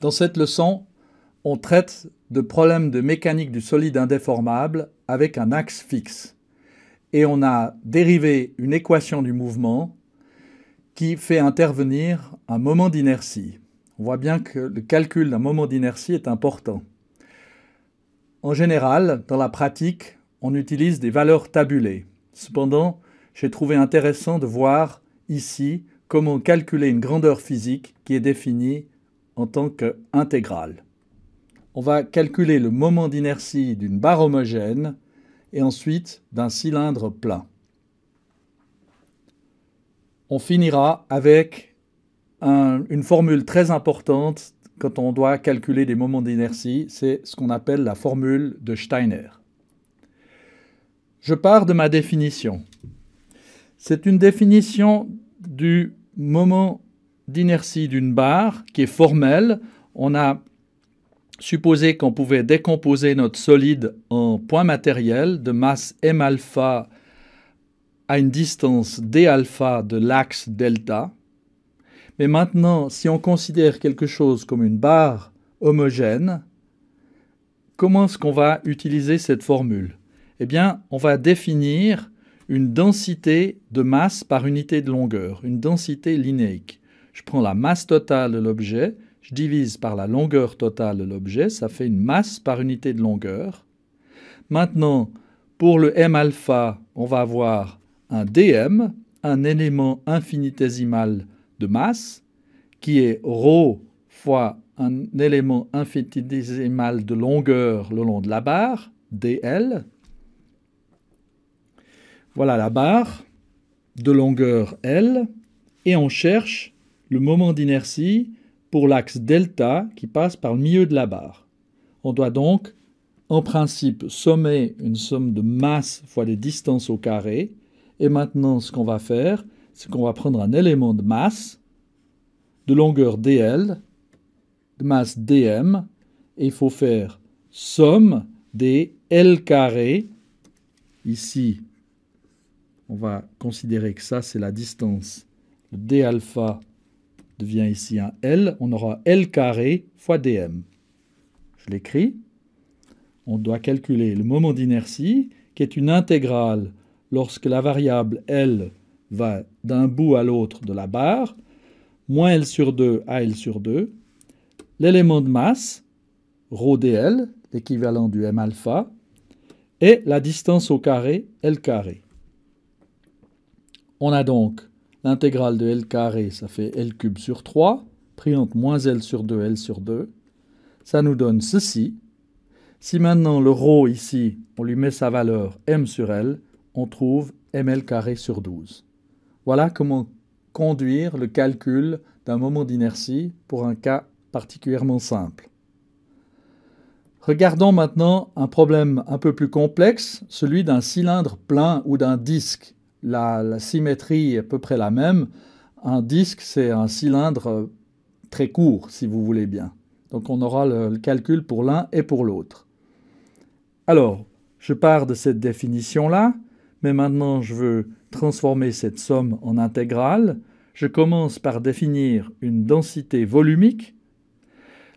Dans cette leçon, on traite de problèmes de mécanique du solide indéformable avec un axe fixe. Et on a dérivé une équation du mouvement qui fait intervenir un moment d'inertie. On voit bien que le calcul d'un moment d'inertie est important. En général, dans la pratique, on utilise des valeurs tabulées. Cependant, j'ai trouvé intéressant de voir ici comment calculer une grandeur physique qui est définie en tant qu'intégrale. On va calculer le moment d'inertie d'une barre homogène et ensuite d'un cylindre plein. On finira avec une formule très importante quand on doit calculer des moments d'inertie, c'est ce qu'on appelle la formule de Steiner. Je pars de ma définition. C'est une définition du moment d'inertie d'une barre qui est formelle. On a supposé qu'on pouvait décomposer notre solide en points matériels de masse m alpha à une distance d alpha de l'axe delta. Mais maintenant, si on considère quelque chose comme une barre homogène, comment est-ce qu'on va utiliser cette formule? Eh bien, on va définir une densité de masse par unité de longueur, une densité linéique. Je prends la masse totale de l'objet, je divise par la longueur totale de l'objet, ça fait une masse par unité de longueur. Maintenant, pour le m alpha, on va avoir un dm, un élément infinitésimal de masse, qui est ρ fois un élément infinitésimal de longueur le long de la barre, dl. Voilà la barre de longueur L, et on cherche le moment d'inertie pour l'axe delta qui passe par le milieu de la barre. On doit donc, en principe, sommer une somme de masse fois des distances au carré, et maintenant ce qu'on va faire, c'est qu'on va prendre un élément de masse, de longueur dl, de masse dm, et il faut faire somme des L carré, ici, on va considérer que ça, c'est la distance. Le d alpha devient ici un L. On aura L carré fois dm. Je l'écris. On doit calculer le moment d'inertie, qui est une intégrale lorsque la variable L va d'un bout à l'autre de la barre, moins L sur 2 à L sur 2. L'élément de masse, ρ dl, l'équivalent du m alpha, et la distance au carré, L carré. On a donc l'intégrale de L carré, ça fait L cube sur 3, pris entre moins L sur 2, L sur 2. Ça nous donne ceci. Si maintenant le ρ ici, on lui met sa valeur M sur L, on trouve mL carré sur 12. Voilà comment conduire le calcul d'un moment d'inertie pour un cas particulièrement simple. Regardons maintenant un problème un peu plus complexe, celui d'un cylindre plein ou d'un disque. La symétrie est à peu près la même. Un disque, c'est un cylindre très court, si vous voulez bien. Donc on aura le calcul pour l'un et pour l'autre. Alors, je pars de cette définition-là, mais maintenant je veux transformer cette somme en intégrale. Je commence par définir une densité volumique.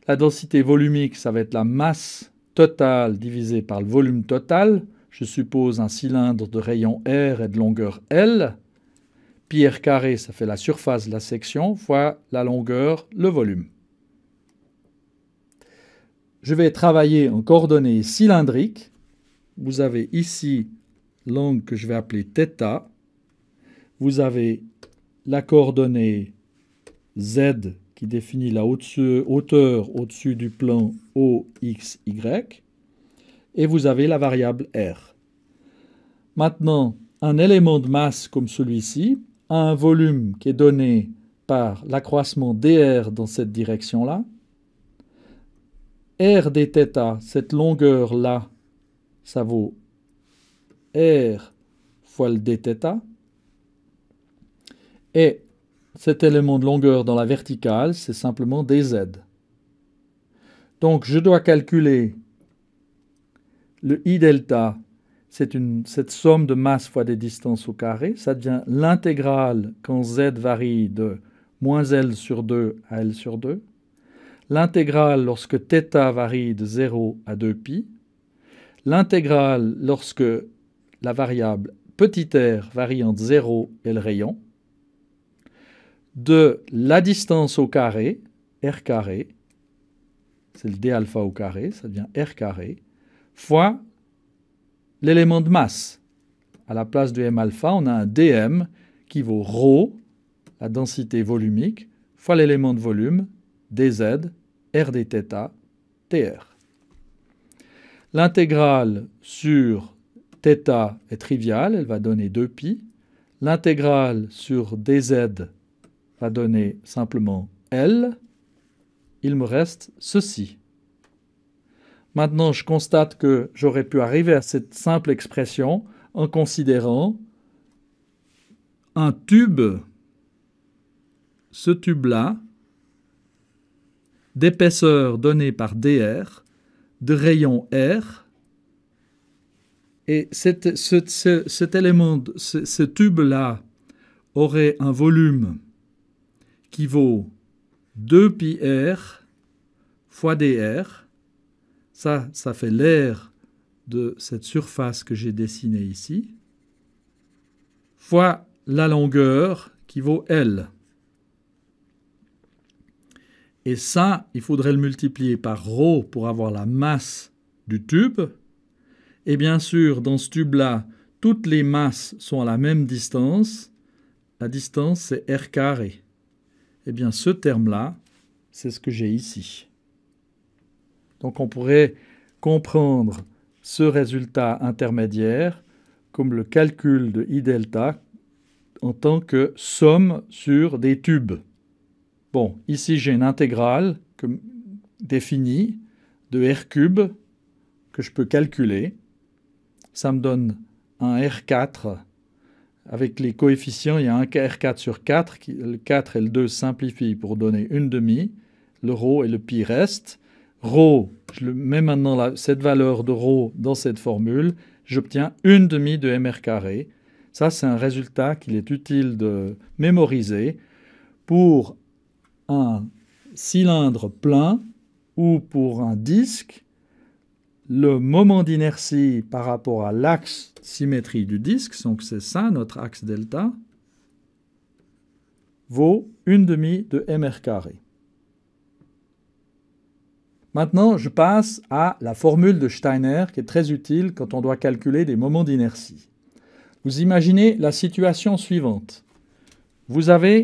La densité volumique, ça va être la masse totale divisée par le volume total. Je suppose un cylindre de rayon R et de longueur L. Pi r carré, ça fait la surface de la section, fois la longueur, le volume. Je vais travailler en coordonnées cylindriques. Vous avez ici l'angle que je vais appeler θ. Vous avez la coordonnée Z qui définit la hauteur au-dessus du plan OXY. Et vous avez la variable R. Maintenant, un élément de masse comme celui-ci a un volume qui est donné par l'accroissement dr dans cette direction-là. R dθ, cette longueur-là, ça vaut R fois le dθ. Et cet élément de longueur dans la verticale, c'est simplement dz. Donc, je dois calculer le I delta, c'est cette somme de masse fois des distances au carré. Ça devient l'intégrale quand z varie de moins L sur 2 à L sur 2. l'intégrale lorsque θ varie de 0 à 2π, l'intégrale lorsque la variable petit r varie entre 0 et le rayon, de la distance au carré, r carré, c'est le d alpha au carré, ça devient r carré, fois l'élément de masse. À la place du m alpha, on a un dm qui vaut ρ, la densité volumique, fois l'élément de volume, dz, r dθ, tr. L'intégrale sur θ est triviale, elle va donner 2π. L'intégrale sur dz va donner simplement L. Il me reste ceci. Maintenant, je constate que j'aurais pu arriver à cette simple expression en considérant un tube, ce tube-là, d'épaisseur donnée par dr, de rayon r, et cet élément, ce tube-là aurait un volume qui vaut 2πr fois dr. Ça fait l'aire de cette surface que j'ai dessinée ici, fois la longueur qui vaut L. Et ça, il faudrait le multiplier par ρ pour avoir la masse du tube. Et bien sûr, dans ce tube-là, toutes les masses sont à la même distance. La distance, c'est r carré. Eh bien, ce terme-là, c'est ce que j'ai ici. Donc, on pourrait comprendre ce résultat intermédiaire comme le calcul de I delta en tant que somme sur des tubes. Bon, ici, j'ai une intégrale définie de r cube que je peux calculer. Ça me donne un R4 avec les coefficients, il y a un R4 sur 4, le 4 et le 2 simplifient pour donner une demi, le ρ et le pi restent. ρ, je le mets maintenant cette valeur de ρ dans cette formule, j'obtiens une demi de mr carré. Ça, c'est un résultat qu'il est utile de mémoriser pour un cylindre plein ou pour un disque. Le moment d'inertie par rapport à l'axe symétrie du disque, donc c'est ça notre axe delta, vaut une demi de mr carré. Maintenant, je passe à la formule de Steiner qui est très utile quand on doit calculer des moments d'inertie. Vous imaginez la situation suivante. Vous avez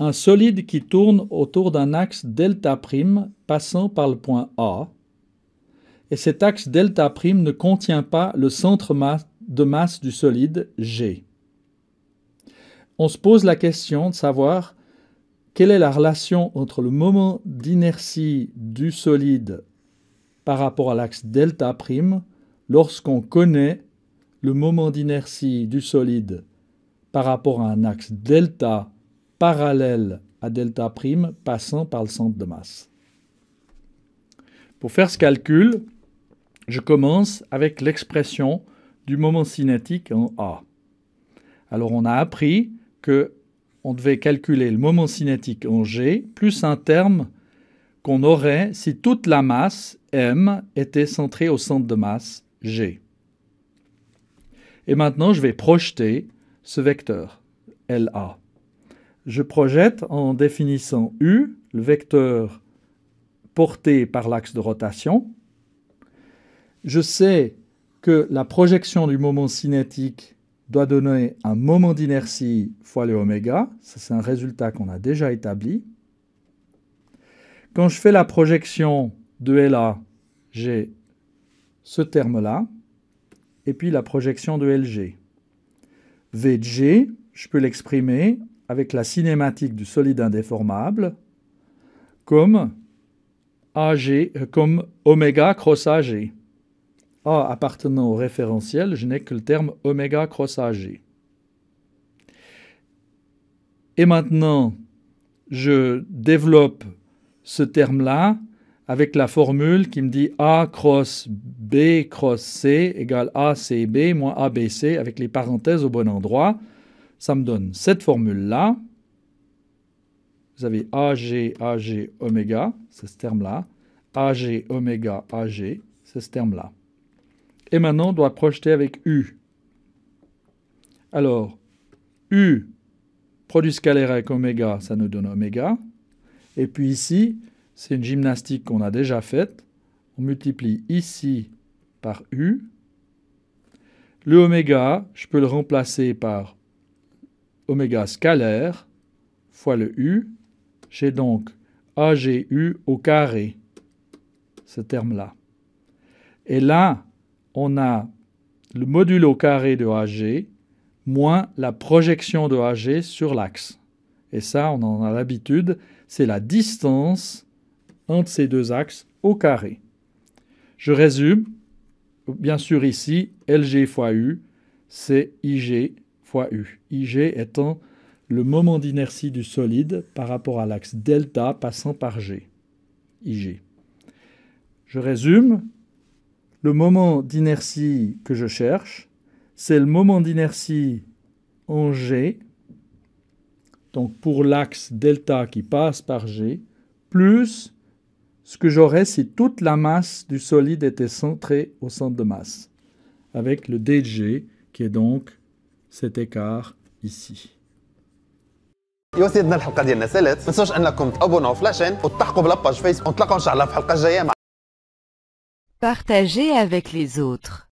un solide qui tourne autour d'un axe delta' passant par le point A. Et cet axe delta' ne contient pas le centre de masse du solide G. On se pose la question de savoir quelle est la relation entre le moment d'inertie du solide par rapport à l'axe delta' lorsqu'on connaît le moment d'inertie du solide par rapport à un axe delta parallèle à delta' passant par le centre de masse. Pour faire ce calcul, je commence avec l'expression du moment cinétique en A. Alors on a appris qu'on devait calculer le moment cinétique en G plus un terme qu'on aurait si toute la masse M était centrée au centre de masse G. Et maintenant je vais projeter ce vecteur LA. Je projette en définissant U, le vecteur porté par l'axe de rotation. Je sais que la projection du moment cinétique doit donner un moment d'inertie fois le oméga. Ça, c'est un résultat qu'on a déjà établi. Quand je fais la projection de LA, j'ai ce terme-là, et puis la projection de LG. V de G, je peux l'exprimer avec la cinématique du solide indéformable comme AG, comme oméga cross AG. A appartenant au référentiel, je n'ai que le terme oméga cross AG. Et maintenant, je développe ce terme-là avec la formule qui me dit A cross B cross C égale ACB moins ABC avec les parenthèses au bon endroit. Ça me donne cette formule-là. vous avez AG, AG, oméga, c'est ce terme-là. AG, oméga, AG, c'est ce terme-là. Et maintenant, on doit projeter avec U. Alors, U, produit scalaire avec oméga, ça nous donne oméga. Et puis ici, c'est une gymnastique qu'on a déjà faite. On multiplie ici par U. Le oméga, je peux le remplacer par oméga scalaire fois le U. J'ai donc AGU au carré, ce terme-là. Et là, on a le module au carré de AG moins la projection de AG sur l'axe. Et ça, on en a l'habitude, c'est la distance entre ces deux axes au carré. Je résume, bien sûr ici, LG fois U, c'est IG fois U. IG étant le moment d'inertie du solide par rapport à l'axe delta passant par G. IG. Je résume, le moment d'inertie que je cherche, c'est le moment d'inertie en G, donc pour l'axe delta qui passe par G, plus ce que j'aurais si toute la masse du solide était centrée au centre de masse, avec le dg qui est donc cet écart ici. يا سيدنا الحلقه ديالنا سالات ما تنساوش انكم تابوناو في لاشين وتلحقوا بلاباج فيسبوك ونتلاقاو ان شاء الله في الحلقه الجايه. Partagez avec les autres.